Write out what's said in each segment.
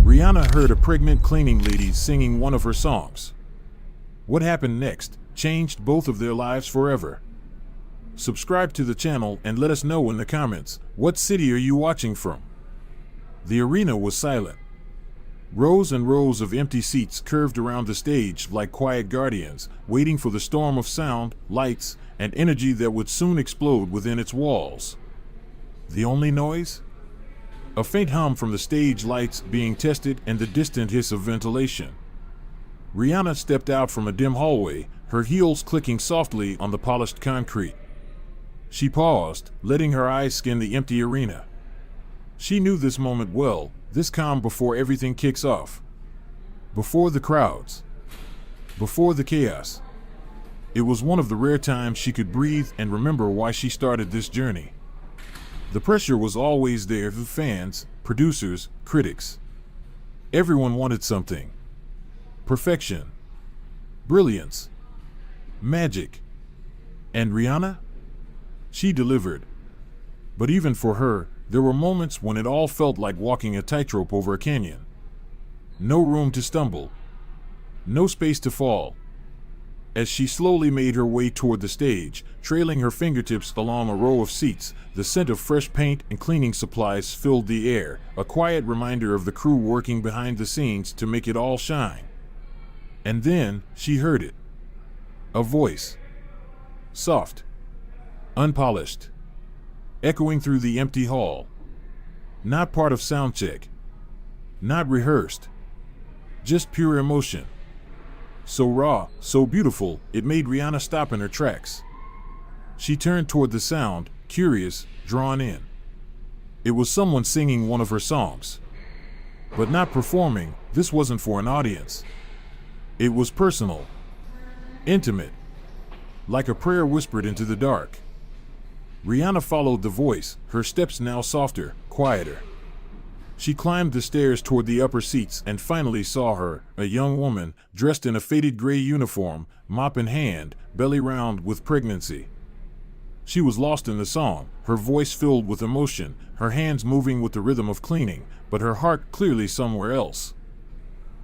Rihanna heard a pregnant cleaning lady singing one of her songs. What happened next changed both of their lives forever. Subscribe to the channel and let us know in the comments, what city are you watching from? The arena was silent. Rows and rows of empty seats curved around the stage like quiet guardians, waiting for the storm of sound, lights, and energy that would soon explode within its walls. The only noise? A faint hum from the stage lights being tested and the distant hiss of ventilation. Rihanna stepped out from a dim hallway, her heels clicking softly on the polished concrete. She paused, letting her eyes scan the empty arena. She knew this moment well, this calm before everything kicks off. Before the crowds. Before the chaos. It was one of the rare times she could breathe and remember why she started this journey. The pressure was always there for fans, producers, critics. Everyone wanted something. Perfection. Brilliance. Magic. And Rihanna? She delivered. But even for her, there were moments when it all felt like walking a tightrope over a canyon. No room to stumble. No space to fall. As she slowly made her way toward the stage, trailing her fingertips along a row of seats, the scent of fresh paint and cleaning supplies filled the air, a quiet reminder of the crew working behind the scenes to make it all shine. And then, she heard it. A voice. Soft. Unpolished. Echoing through the empty hall. Not part of soundcheck. Not rehearsed. Just pure emotion. So raw, so beautiful, it made Rihanna stop in her tracks. She turned toward the sound, curious, drawn in. It was someone singing one of her songs. But not performing, this wasn't for an audience. It was personal. Intimate. Like a prayer whispered into the dark. Rihanna followed the voice, her steps now softer, quieter. She climbed the stairs toward the upper seats and finally saw her, a young woman, dressed in a faded gray uniform, mop in hand, belly round with pregnancy. She was lost in the song, her voice filled with emotion, her hands moving with the rhythm of cleaning, but her heart clearly somewhere else.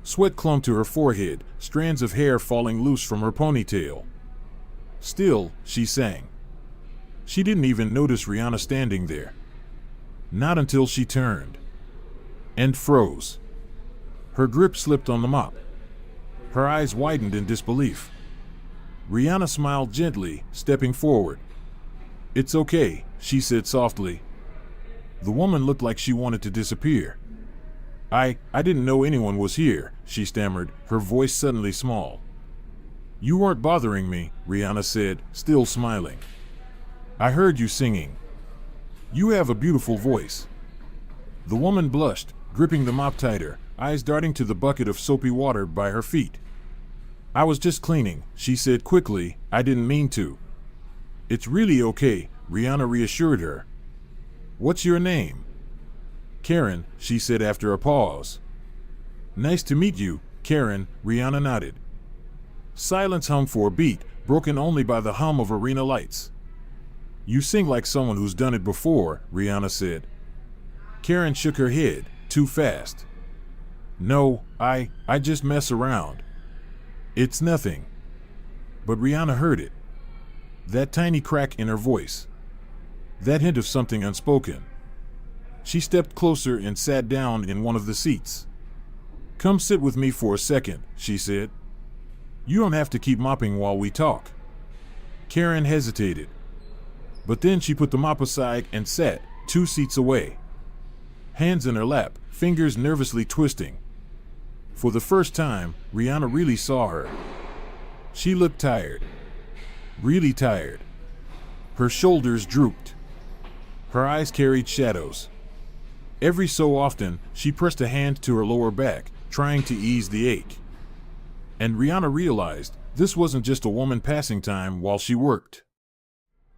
Sweat clung to her forehead, strands of hair falling loose from her ponytail. Still, she sang. She didn't even notice Rihanna standing there. Not until she turned. And froze. Her grip slipped on the mop. Her eyes widened in disbelief. Rihanna smiled gently, stepping forward. "It's okay," she said softly. The woman looked like she wanted to disappear. I didn't know anyone was here," she stammered, her voice suddenly small. "You weren't bothering me," Rihanna said, still smiling. "I heard you singing. You have a beautiful voice." The woman blushed, gripping the mop tighter, eyes darting to the bucket of soapy water by her feet. "I was just cleaning," she said quickly, "I didn't mean to." "It's really okay," Rihanna reassured her. "What's your name?" "Karen," she said after a pause. "Nice to meet you, Karen," Rihanna nodded. Silence hummed for a beat, broken only by the hum of arena lights. "You sing like someone who's done it before," Rihanna said. Karen shook her head, too fast. "No, I just mess around. It's nothing." But Rihanna heard it. That tiny crack in her voice. That hint of something unspoken. She stepped closer and sat down in one of the seats. "Come sit with me for a second," she said. "You don't have to keep mopping while we talk." Karen hesitated. But then she put the mop aside and sat, 2 seats away. Hands in her lap, fingers nervously twisting. For the first time, Rihanna really saw her. She looked tired. Really tired. Her shoulders drooped. Her eyes carried shadows. Every so often, she pressed a hand to her lower back, trying to ease the ache. And Rihanna realized this wasn't just a woman passing time while she worked.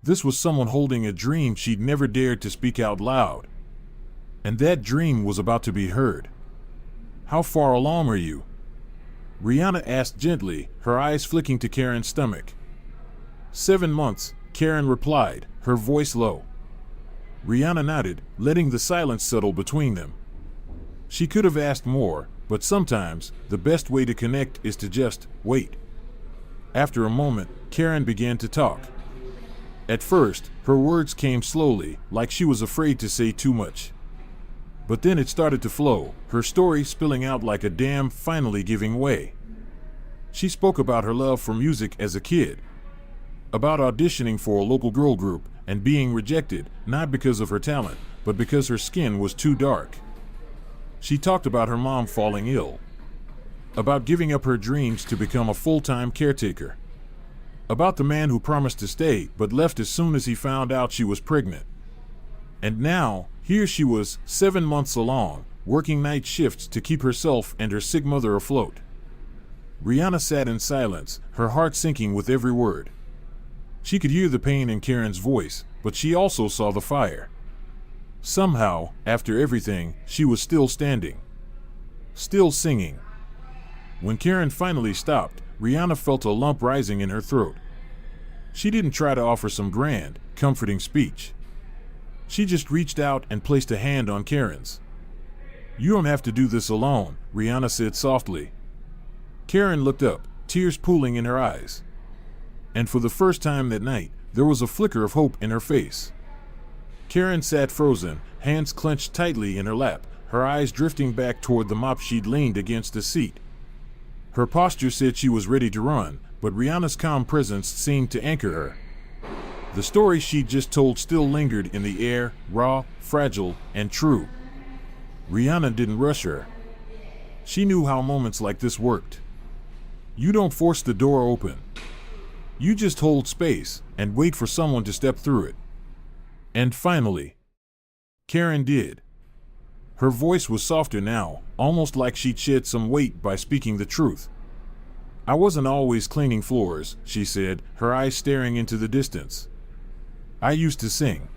This was someone holding a dream she'd never dared to speak out loud. And that dream was about to be heard. "How far along are you?" Rihanna asked gently, her eyes flicking to Karen's stomach. 7 months, Karen replied, her voice low. Rihanna nodded, letting the silence settle between them. She could have asked more, but sometimes the best way to connect is to just wait. After a moment, Karen began to talk. At first, her words came slowly, like she was afraid to say too much. But then it started to flow, her story spilling out like a dam finally giving way. She spoke about her love for music as a kid, about auditioning for a local girl group and being rejected, not because of her talent, but because her skin was too dark. She talked about her mom falling ill, about giving up her dreams to become a full-time caretaker, about the man who promised to stay but left as soon as he found out she was pregnant. And now, here she was, 7 months along, working night shifts to keep herself and her sick mother afloat. Rihanna sat in silence, her heart sinking with every word. She could hear the pain in Karen's voice, but she also saw the fire. Somehow, after everything, she was still standing, still singing. When Karen finally stopped, Rihanna felt a lump rising in her throat. She didn't try to offer some grand, comforting speech. She just reached out and placed a hand on Karen's. "You don't have to do this alone," Rihanna said softly. Karen looked up, tears pooling in her eyes. And for the first time that night, there was a flicker of hope in her face. Karen sat frozen, hands clenched tightly in her lap, her eyes drifting back toward the mop she'd leaned against the seat. Her posture said she was ready to run, but Rihanna's calm presence seemed to anchor her. The story she'd just told still lingered in the air, raw, fragile, and true. Rihanna didn't rush her. She knew how moments like this worked. You don't force the door open. You just hold space and wait for someone to step through it. And finally, Karen did. Her voice was softer now, almost like she'd shed some weight by speaking the truth. "I wasn't always cleaning floors," she said, her eyes staring into the distance. "I used to sing.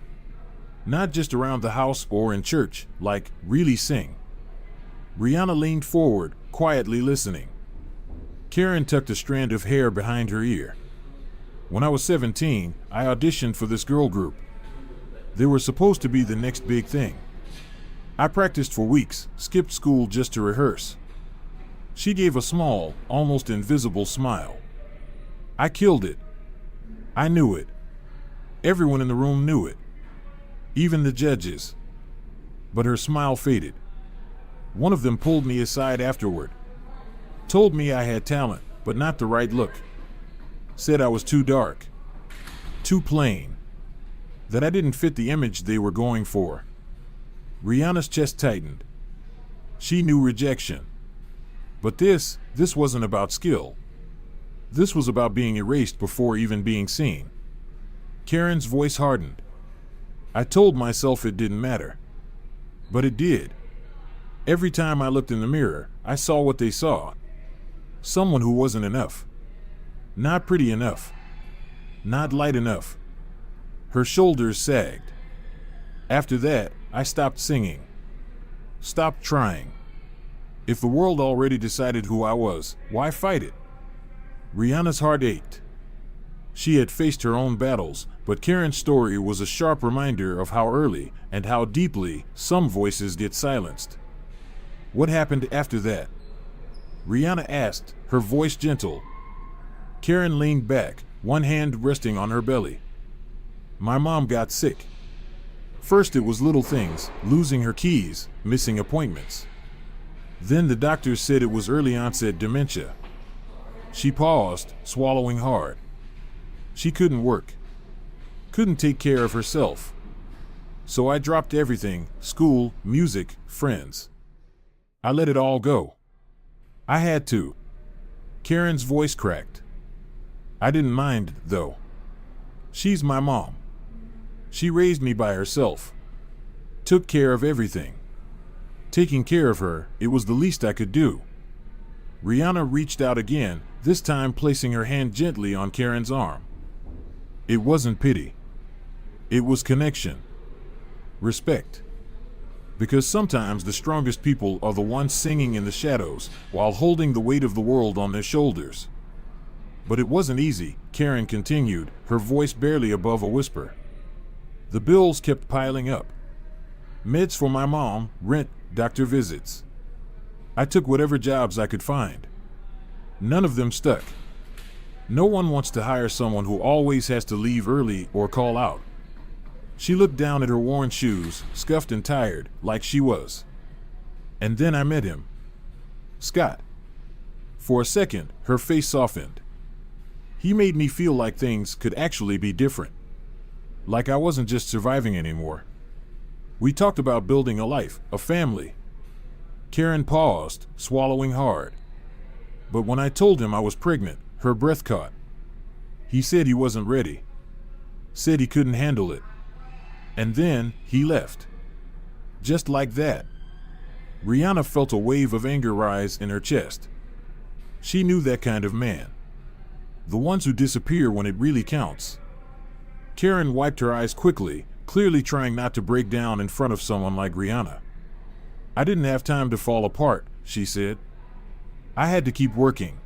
Not just around the house or in church, like really sing." Rihanna leaned forward, quietly listening. Karen tucked a strand of hair behind her ear. "When I was 17, I auditioned for this girl group. They were supposed to be the next big thing. I practiced for weeks, skipped school just to rehearse." She gave a small, almost invisible smile. "I killed it. I knew it. Everyone in the room knew it. Even the judges." But her smile faded. "One of them pulled me aside afterward. Told me I had talent, but not the right look. Said I was too dark. Too plain. That I didn't fit the image they were going for." Rihanna's chest tightened. She knew rejection. But this wasn't about skill. This was about being erased before even being seen. Karen's voice hardened. "I told myself it didn't matter. But it did. Every time I looked in the mirror, I saw what they saw. Someone who wasn't enough. Not pretty enough. Not light enough." Her shoulders sagged. "After that, I stopped singing. Stopped trying. If the world already decided who I was, why fight it?" Rihanna's heart ached. She had faced her own battles, but Karen's story was a sharp reminder of how early and how deeply some voices get silenced. "What happened after that?" Rihanna asked, her voice gentle. Karen leaned back, one hand resting on her belly. "My mom got sick. First it was little things, losing her keys, missing appointments. Then the doctors said it was early onset dementia." She paused, swallowing hard. "She couldn't work. Couldn't take care of herself. So I dropped everything, school, music, friends. I let it all go. I had to." Karen's voice cracked. "I didn't mind, though. She's my mom. She raised me by herself. Took care of everything. Taking care of her, it was the least I could do." Rihanna reached out again, this time placing her hand gently on Karen's arm. It wasn't pity. It was connection. Respect. Because sometimes the strongest people are the ones singing in the shadows while holding the weight of the world on their shoulders. "But it wasn't easy," Karen continued, her voice barely above a whisper. "The bills kept piling up. Meds for my mom, rent, doctor visits. I took whatever jobs I could find. None of them stuck. No one wants to hire someone who always has to leave early or call out. She looked down at her worn shoes, scuffed and tired, like she was. And then I met him. Scott. For a second, her face softened. He made me feel like things could actually be different. Like I wasn't just surviving anymore. We talked about building a life, a family. Karen paused, swallowing hard. But when I told him I was pregnant, her breath caught. He said he wasn't ready. Said he couldn't handle it. And then he left. Just like that. Rihanna felt a wave of anger rise in her chest. She knew that kind of man. The ones who disappear when it really counts. Karen wiped her eyes quickly, clearly trying not to break down in front of someone like Rihanna. I didn't have time to fall apart, she said. I had to keep working.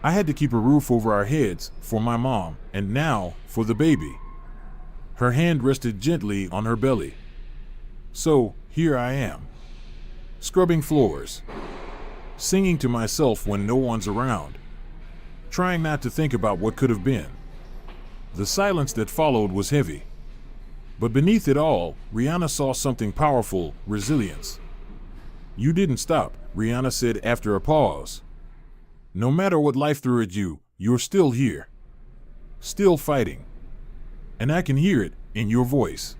I had to keep a roof over our heads for my mom, and now for the baby. Her hand rested gently on her belly. So, here I am. Scrubbing floors. Singing to myself when no one's around. Trying not to think about what could have been. The silence that followed was heavy. But beneath it all, Rihanna saw something powerful, resilience. You didn't stop, Rihanna said after a pause. No matter what life threw at you, you're still here. Still fighting. And I can hear it in your voice.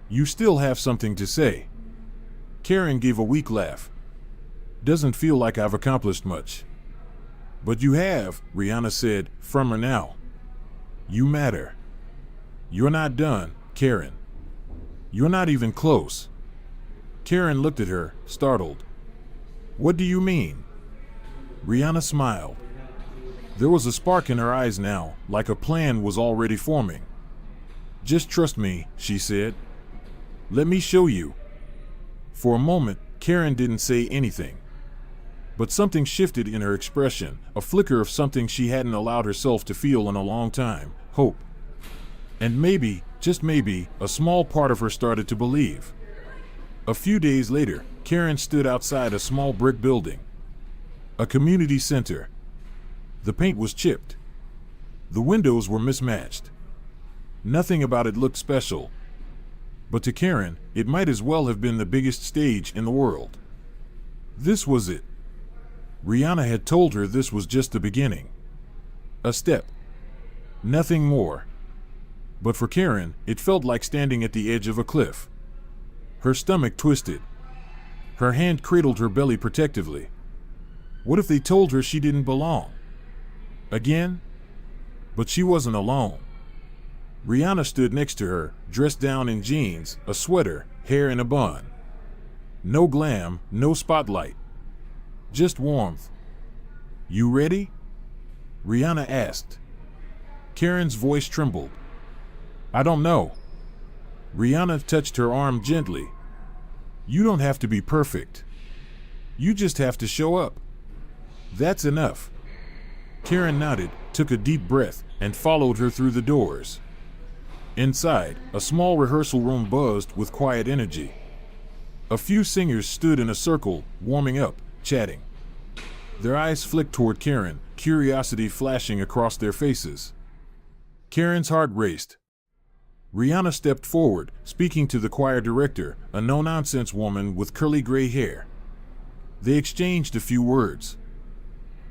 You still have something to say. Karen gave a weak laugh. Doesn't feel like I've accomplished much. But you have, Rihanna said, firmer now. You matter. You're not done, Karen. You're not even close. Karen looked at her, startled. What do you mean? Rihanna smiled. There was a spark in her eyes now, like a plan was already forming. Just trust me, she said. Let me show you. For a moment, Karen didn't say anything. But something shifted in her expression, a flicker of something she hadn't allowed herself to feel in a long time, hope. And maybe, just maybe, a small part of her started to believe. A few days later, Karen stood outside a small brick building. A community center. The paint was chipped. The windows were mismatched. Nothing about it looked special. But to Karen, it might as well have been the biggest stage in the world. This was it. Rihanna had told her this was just the beginning. A step. Nothing more. But for Karen, it felt like standing at the edge of a cliff. Her stomach twisted. Her hand cradled her belly protectively. What if they told her she didn't belong? Again? But she wasn't alone. Rihanna stood next to her, dressed down in jeans, a sweater, hair in a bun. No glam, no spotlight. Just warmth. You ready? Rihanna asked. Karen's voice trembled. I don't know. Rihanna touched her arm gently. You don't have to be perfect. You just have to show up. That's enough. Karen nodded, took a deep breath, and followed her through the doors. Inside, a small rehearsal room buzzed with quiet energy. A few singers stood in a circle, warming up, chatting. Their eyes flicked toward Karen, curiosity flashing across their faces. Karen's heart raced. Rihanna stepped forward, speaking to the choir director, a no-nonsense woman with curly gray hair. They exchanged a few words.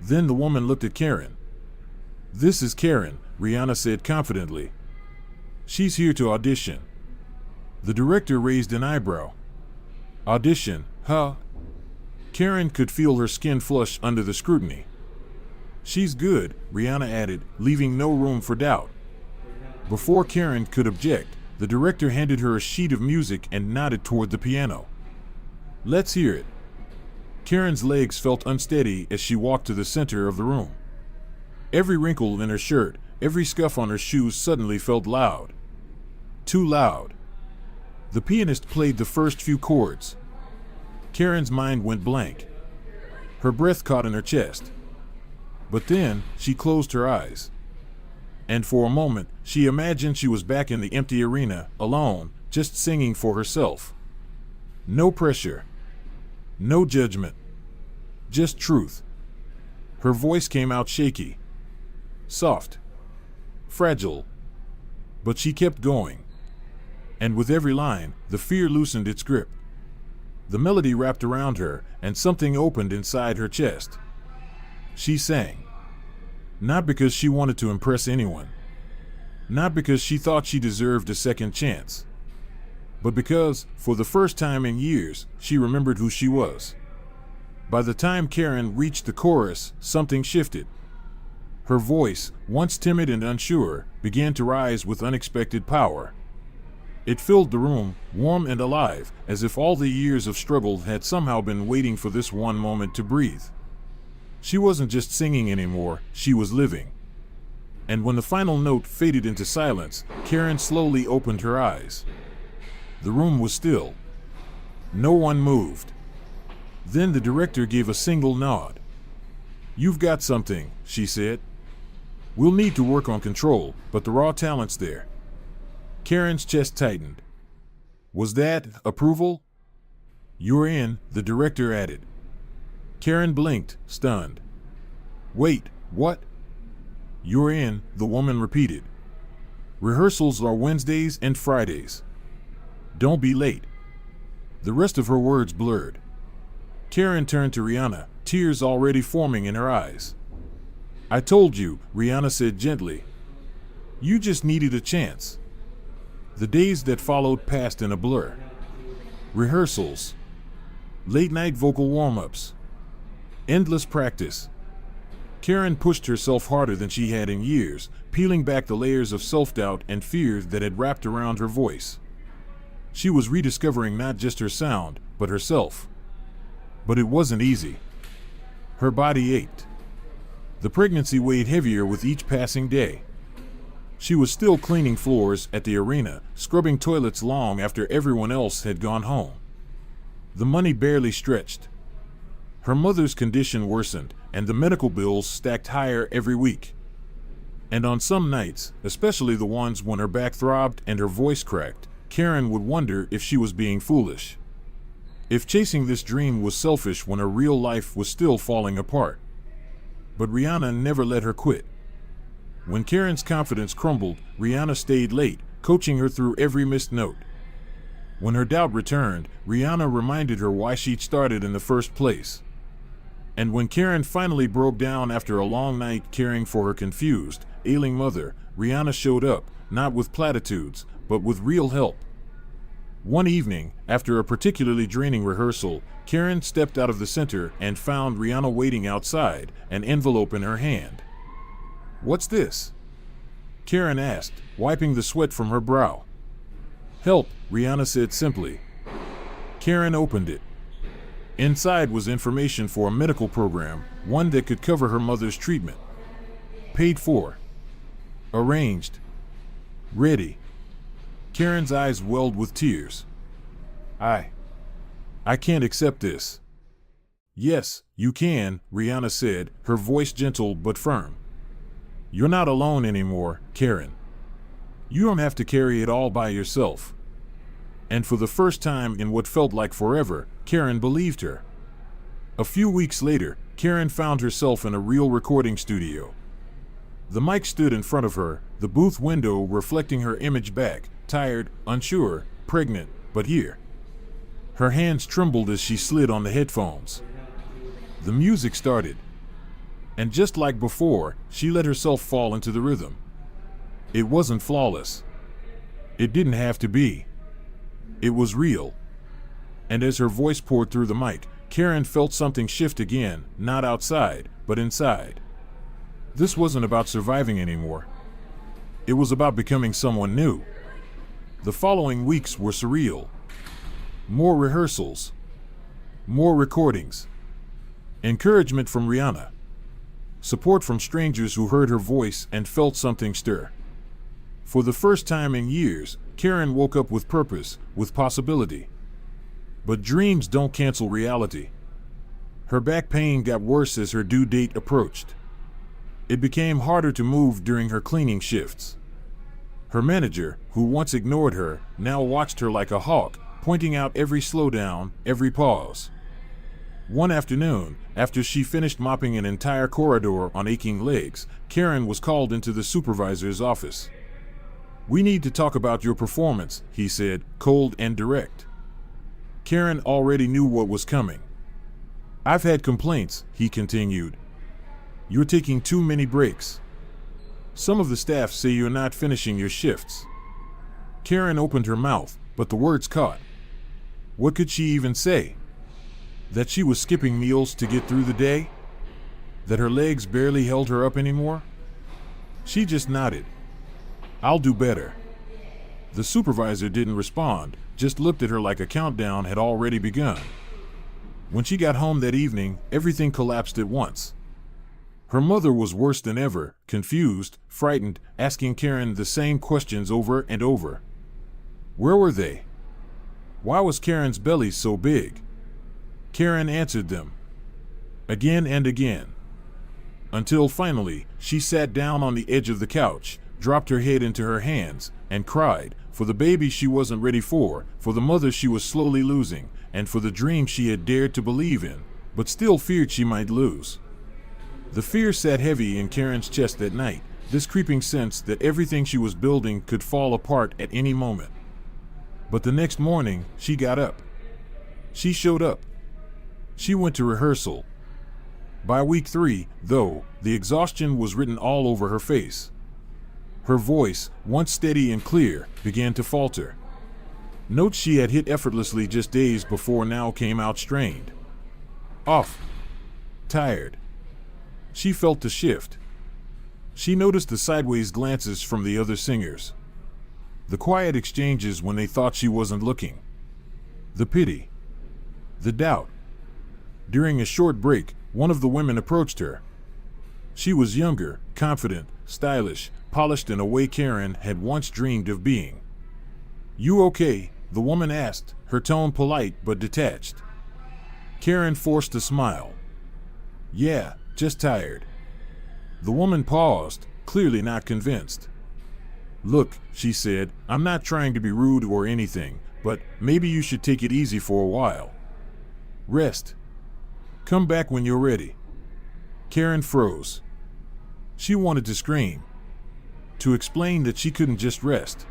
Then the woman looked at Karen. This is Karen, Rihanna said confidently. She's here to audition. The director raised an eyebrow. Audition, huh? Karen could feel her skin flush under the scrutiny. She's good, Rihanna added, leaving no room for doubt. Before Karen could object, the director handed her a sheet of music and nodded toward the piano. Let's hear it. Karen's legs felt unsteady as she walked to the center of the room. Every wrinkle in her shirt, every scuff on her shoes suddenly felt loud. Too loud. The pianist played the first few chords. Karen's mind went blank. Her breath caught in her chest. But then, she closed her eyes. And for a moment, she imagined she was back in the empty arena, alone, just singing for herself. No pressure. No judgment. Just truth. Her voice came out shaky. Soft. Fragile. But she kept going. And with every line, the fear loosened its grip. The melody wrapped around her, and something opened inside her chest. She sang. Not because she wanted to impress anyone. Not because she thought she deserved a second chance. But because, for the first time in years, she remembered who she was. By the time Karen reached the chorus, something shifted. Her voice, once timid and unsure, began to rise with unexpected power. It filled the room, warm and alive, as if all the years of struggle had somehow been waiting for this one moment to breathe. She wasn't just singing anymore, she was living. And when the final note faded into silence, Karen slowly opened her eyes. The room was still. No one moved. Then the director gave a single nod. "You've got something," she said. "We'll need to work on control, but the raw talent's there." Karen's chest tightened. Was that approval? "You're in," the director added. Karen blinked, stunned. "Wait, what?" "You're in," the woman repeated. "Rehearsals are Wednesdays and Fridays. Don't be late." The rest of her words blurred. Karen turned to Rihanna, tears already forming in her eyes. "I told you," Rihanna said gently. "You just needed a chance." The days that followed passed in a blur. Rehearsals. Late-night vocal warm-ups. Endless practice. Karen pushed herself harder than she had in years, peeling back the layers of self-doubt and fear that had wrapped around her voice. She was rediscovering not just her sound, but herself. But it wasn't easy. Her body ached. The pregnancy weighed heavier with each passing day. She was still cleaning floors at the arena, scrubbing toilets long after everyone else had gone home. The money barely stretched. Her mother's condition worsened, and the medical bills stacked higher every week. And on some nights, especially the ones when her back throbbed and her voice cracked, Karen would wonder if she was being foolish. If chasing this dream was selfish when her real life was still falling apart. But Rihanna never let her quit. When Karen's confidence crumbled, Rihanna stayed late, coaching her through every missed note. When her doubt returned, Rihanna reminded her why she'd started in the first place. And when Karen finally broke down after a long night caring for her confused, ailing mother, Rihanna showed up, not with platitudes, but with real help. One evening, after a particularly draining rehearsal, Karen stepped out of the center and found Rihanna waiting outside, an envelope in her hand. "What's this?" Karen asked, wiping the sweat from her brow. "Help," Rihanna said simply. Karen opened it. Inside was information for a medical program, one that could cover her mother's treatment. Paid for. Arranged. Ready. Karen's eyes welled with tears. I can't accept this." "Yes, you can," Rihanna said, her voice gentle but firm. "You're not alone anymore, Karen. You don't have to carry it all by yourself." And for the first time in what felt like forever, Karen believed her. A few weeks later, Karen found herself in a real recording studio. The mic stood in front of her, the booth window reflecting her image back, tired, unsure, pregnant, but here. Her hands trembled as she slid on the headphones. The music started. And just like before, she let herself fall into the rhythm. It wasn't flawless. It didn't have to be. It was real. And as her voice poured through the mic, Karen felt something shift again, not outside, but inside. This wasn't about surviving anymore. It was about becoming someone new. The following weeks were surreal. More rehearsals. More recordings. Encouragement from Rihanna. Support from strangers who heard her voice and felt something stir. For the first time in years, Karen woke up with purpose, with possibility. But dreams don't cancel reality. Her back pain got worse as her due date approached. It became harder to move during her cleaning shifts. Her manager, who once ignored her, now watched her like a hawk, pointing out every slowdown, every pause. One afternoon, after she finished mopping an entire corridor on aching legs, Karen was called into the supervisor's office. "We need to talk about your performance," he said, cold and direct. Karen already knew what was coming. "I've had complaints," he continued. "You're taking too many breaks. Some of the staff say you're not finishing your shifts." Karen opened her mouth, but the words caught. What could she even say? That she was skipping meals to get through the day? That her legs barely held her up anymore? She just nodded. "I'll do better." The supervisor didn't respond, just looked at her like a countdown had already begun. When she got home that evening, everything collapsed at once. Her mother was worse than ever, confused, frightened, asking Karen the same questions over and over. Where were they? Why was Karen's belly so big? Karen answered them. Again and again. Until finally, she sat down on the edge of the couch, dropped her head into her hands, and cried, for the baby she wasn't ready for the mother she was slowly losing, and for the dream she had dared to believe in, but still feared she might lose. The fear sat heavy in Karen's chest that night, this creeping sense that everything she was building could fall apart at any moment. But the next morning, she got up. She showed up. She went to rehearsal. By week 3, though, the exhaustion was written all over her face. Her voice, once steady and clear, began to falter. Notes she had hit effortlessly just days before now came out strained. Off. Tired. She felt the shift. She noticed the sideways glances from the other singers. The quiet exchanges when they thought she wasn't looking. The pity. The doubt. During a short break, one of the women approached her. She was younger, confident, stylish, polished in a way Karen had once dreamed of being. "You okay?" the woman asked, her tone polite but detached. Karen forced a smile. "Yeah, just tired." The woman paused, clearly not convinced. "Look," she said, "I'm not trying to be rude or anything, but maybe you should take it easy for a while. Rest. Come back when you're ready." Karen froze. She wanted to scream. To explain that she couldn't just rest.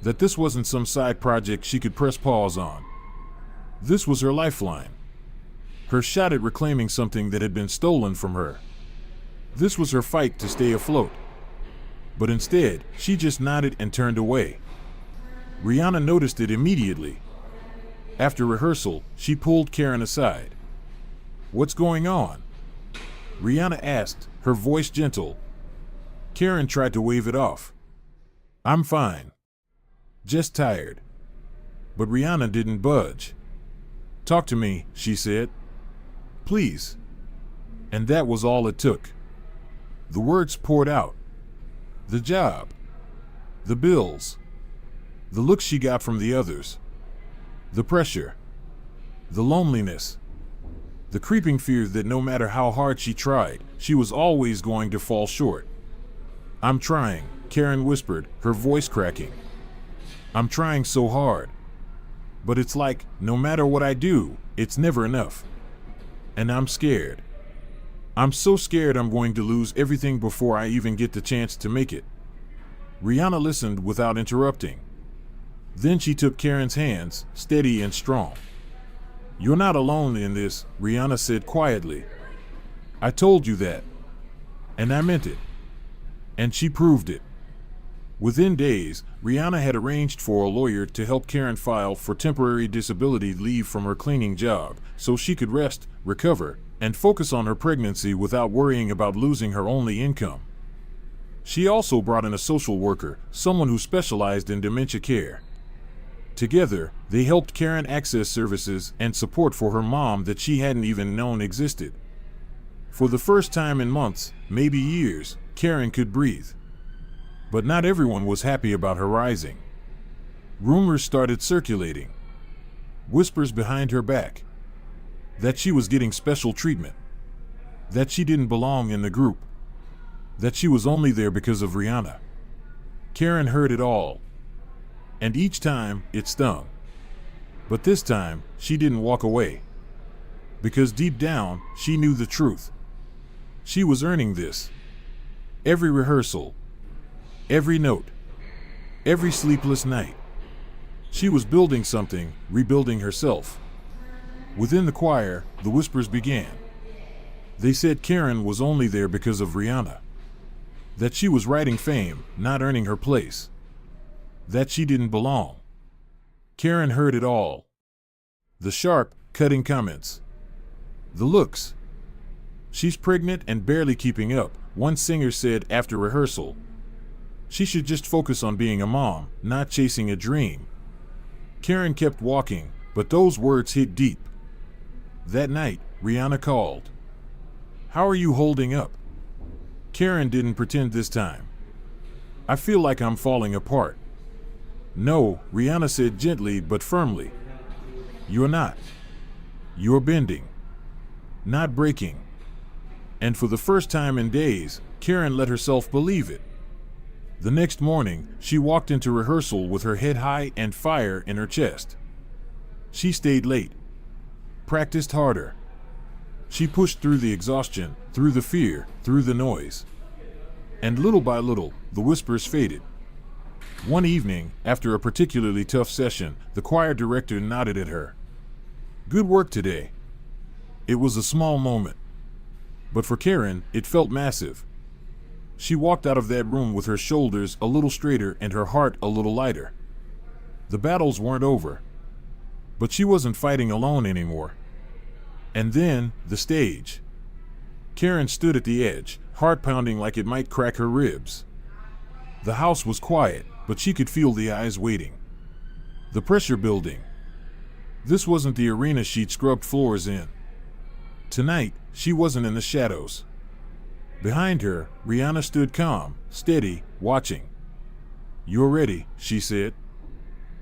That this wasn't some side project she could press pause on. This was her lifeline. Her shot at reclaiming something that had been stolen from her. This was her fight to stay afloat. But instead, she just nodded and turned away. Rihanna noticed it immediately. After rehearsal, she pulled Karen aside. "What's going on?" Rihanna asked, her voice gentle. Karen tried to wave it off. "I'm fine. Just tired." But Rihanna didn't budge. "Talk to me," she said. "Please." And that was all it took. The words poured out. The job. The bills. The looks she got from the others. The pressure. The loneliness. The creeping fear that no matter how hard she tried, she was always going to fall short. "I'm trying," Karen whispered, her voice cracking. "I'm trying so hard. But it's like, no matter what I do, it's never enough. And I'm scared. I'm so scared I'm going to lose everything before I even get the chance to make it." Rihanna listened without interrupting. Then she took Karen's hands, steady and strong. "You're not alone in this," Rihanna said quietly. "I told you that. And I meant it. And she proved it." Within days, Rihanna had arranged for a lawyer to help Karen file for temporary disability leave from her cleaning job, so she could rest, recover, and focus on her pregnancy without worrying about losing her only income. She also brought in a social worker, someone who specialized in dementia care. Together, they helped Karen access services and support for her mom that she hadn't even known existed. For the first time in months, maybe years, Karen could breathe. But not everyone was happy about her rising. Rumors started circulating. Whispers behind her back. That she was getting special treatment. That she didn't belong in the group. That she was only there because of Rihanna. Karen heard it all. And each time, it stung. But this time, she didn't walk away. because deep down, she knew the truth. She was earning this. Every rehearsal, every note, every sleepless night. She was building something, rebuilding herself. Within the choir, the whispers began. They said Karen was only there because of Rihanna. That she was writing fame, not earning her place. That she didn't belong. Karen heard it all. The sharp, cutting comments. The looks. She's pregnant and barely keeping up, one singer said after rehearsal. She should just focus on being a mom, not chasing a dream. Karen kept walking, but those words hit deep. That night, Rihanna called. How are you holding up? Karen didn't pretend this time. I feel like I'm falling apart. No, Rihanna said gently but firmly. You're not. You're bending. Not breaking. And for the first time in days, Karen let herself believe it. The next morning, she walked into rehearsal with her head high and fire in her chest. She stayed late. Practiced harder. She pushed through the exhaustion, through the fear, through the noise. And little by little, the whispers faded. One evening, after a particularly tough session, the choir director nodded at her. Good work today. It was a small moment. But for Karen, it felt massive. She walked out of that room with her shoulders a little straighter and her heart a little lighter. The battles weren't over. But she wasn't fighting alone anymore. And then, the stage. Karen stood at the edge, heart pounding like it might crack her ribs. The house was quiet, but she could feel the eyes waiting. The pressure building. This wasn't the arena she'd scrubbed floors in. Tonight, she wasn't in the shadows. Behind her, Rihanna stood calm, steady, watching. You're ready, she said.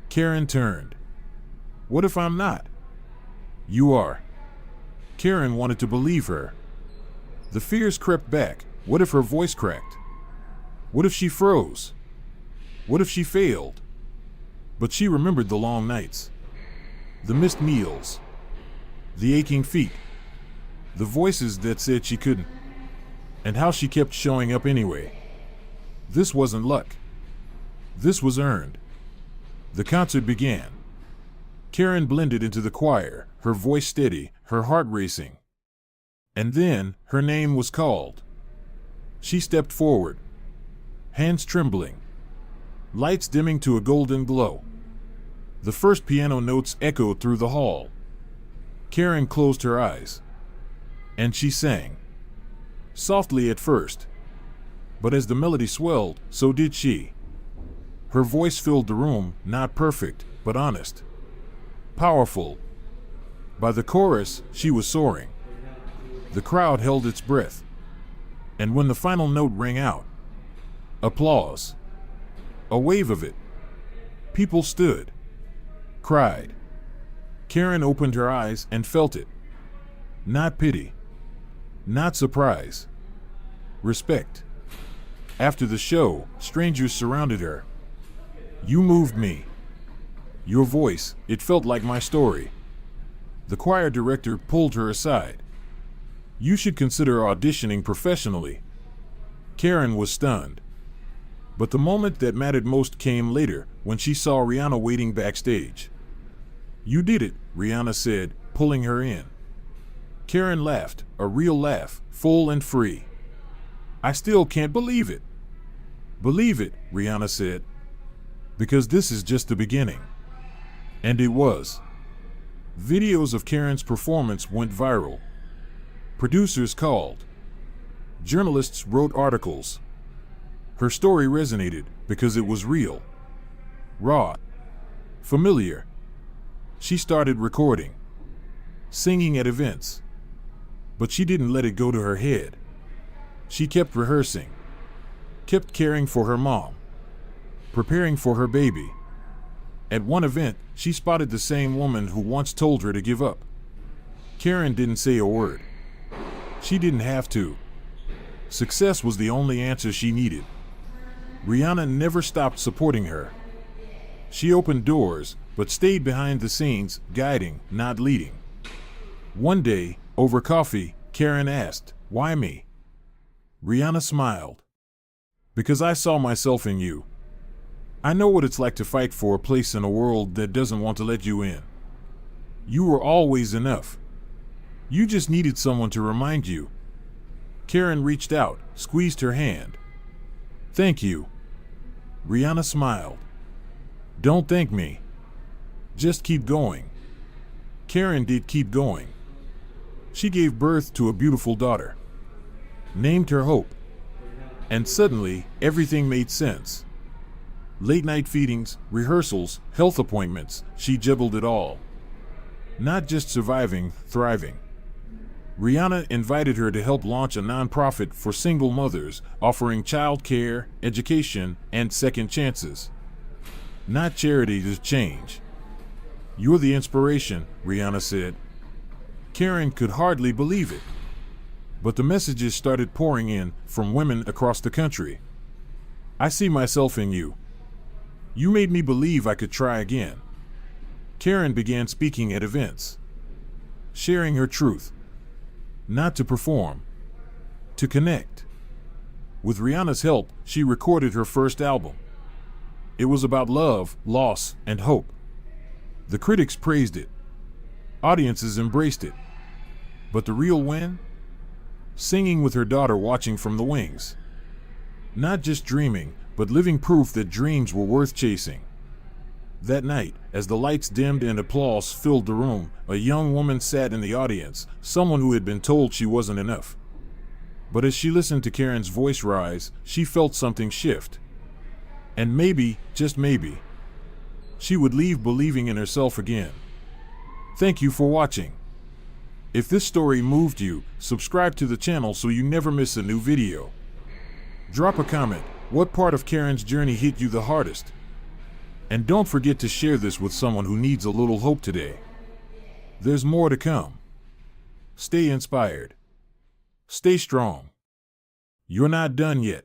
Karen turned. What if I'm not? You are. Karen wanted to believe her. The fears crept back. What if her voice cracked? What if she froze? What if she failed? But she remembered the long nights. The missed meals. The aching feet. The voices that said she couldn't. And how she kept showing up anyway. This wasn't luck. This was earned. The concert began. Karen blended into the choir, her voice steady, her heart racing. And then, her name was called. She stepped forward. Hands trembling. Lights dimming to a golden glow. The first piano notes echoed through the hall. Karen closed her eyes. And she sang. Softly at first. But as the melody swelled, so did she. Her voice filled the room, not perfect, but honest. Powerful. By the chorus, she was soaring. The crowd held its breath. And when the final note rang out, applause. A wave of it. People stood. Cried. Karen opened her eyes and felt it. Not pity. Not surprise. Respect. After the show, strangers surrounded her. You moved me. Your voice, it felt like my story. The choir director pulled her aside. You should consider auditioning professionally. Karen was stunned. But the moment that mattered most came later, when she saw Rihanna waiting backstage. You did it, Rihanna said, pulling her in. Karen laughed, a real laugh, full and free. I still can't believe it. Believe it, Rihanna said. Because this is just the beginning. And it was. Videos of Karen's performance went viral. Producers called. Journalists wrote articles. Her story resonated because it was real. Raw. Familiar. She started recording. Singing at events. But she didn't let it go to her head. She kept rehearsing. Kept caring for her mom. Preparing for her baby. At one event, she spotted the same woman who once told her to give up. Karen didn't say a word. She didn't have to. Success was the only answer she needed. Rihanna never stopped supporting her. She opened doors, but stayed behind the scenes, guiding, not leading. One day, over coffee, Karen asked, "Why me?" Rihanna smiled. "Because I saw myself in you. I know what it's like to fight for a place in a world that doesn't want to let you in. You were always enough. You just needed someone to remind you." Karen reached out, squeezed her hand. "Thank you." Rihanna smiled. "Don't thank me. Just keep going." Karen did keep going. She gave birth to a beautiful daughter. Named her Hope. And suddenly, everything made sense. Late-night feedings, rehearsals, health appointments, she juggled it all. Not just surviving, thriving. Rihanna invited her to help launch a nonprofit for single mothers, offering child care, education, and second chances. Not charity, just change. "You're the inspiration," Rihanna said. Karen could hardly believe it. But the messages started pouring in from women across the country. "I see myself in you. You made me believe I could try again." Karen began speaking at events, sharing her truth. Not to perform, to connect. With Rihanna's help, she recorded her first album. It was about love, loss, and hope. The critics praised it. Audiences embraced it. But the real win? Singing with her daughter watching from the wings. Not just dreaming, but living proof that dreams were worth chasing. That night, as the lights dimmed and applause filled the room, a young woman sat in the audience, someone who had been told she wasn't enough. But as she listened to Karen's voice rise, she felt something shift. And maybe, just maybe, she would leave believing in herself again. Thank you for watching. If this story moved you, subscribe to the channel so you never miss a new video. Drop a comment. What part of Karen's journey hit you the hardest? And don't forget to share this with someone who needs a little hope today. There's more to come. Stay inspired. Stay strong. You're not done yet.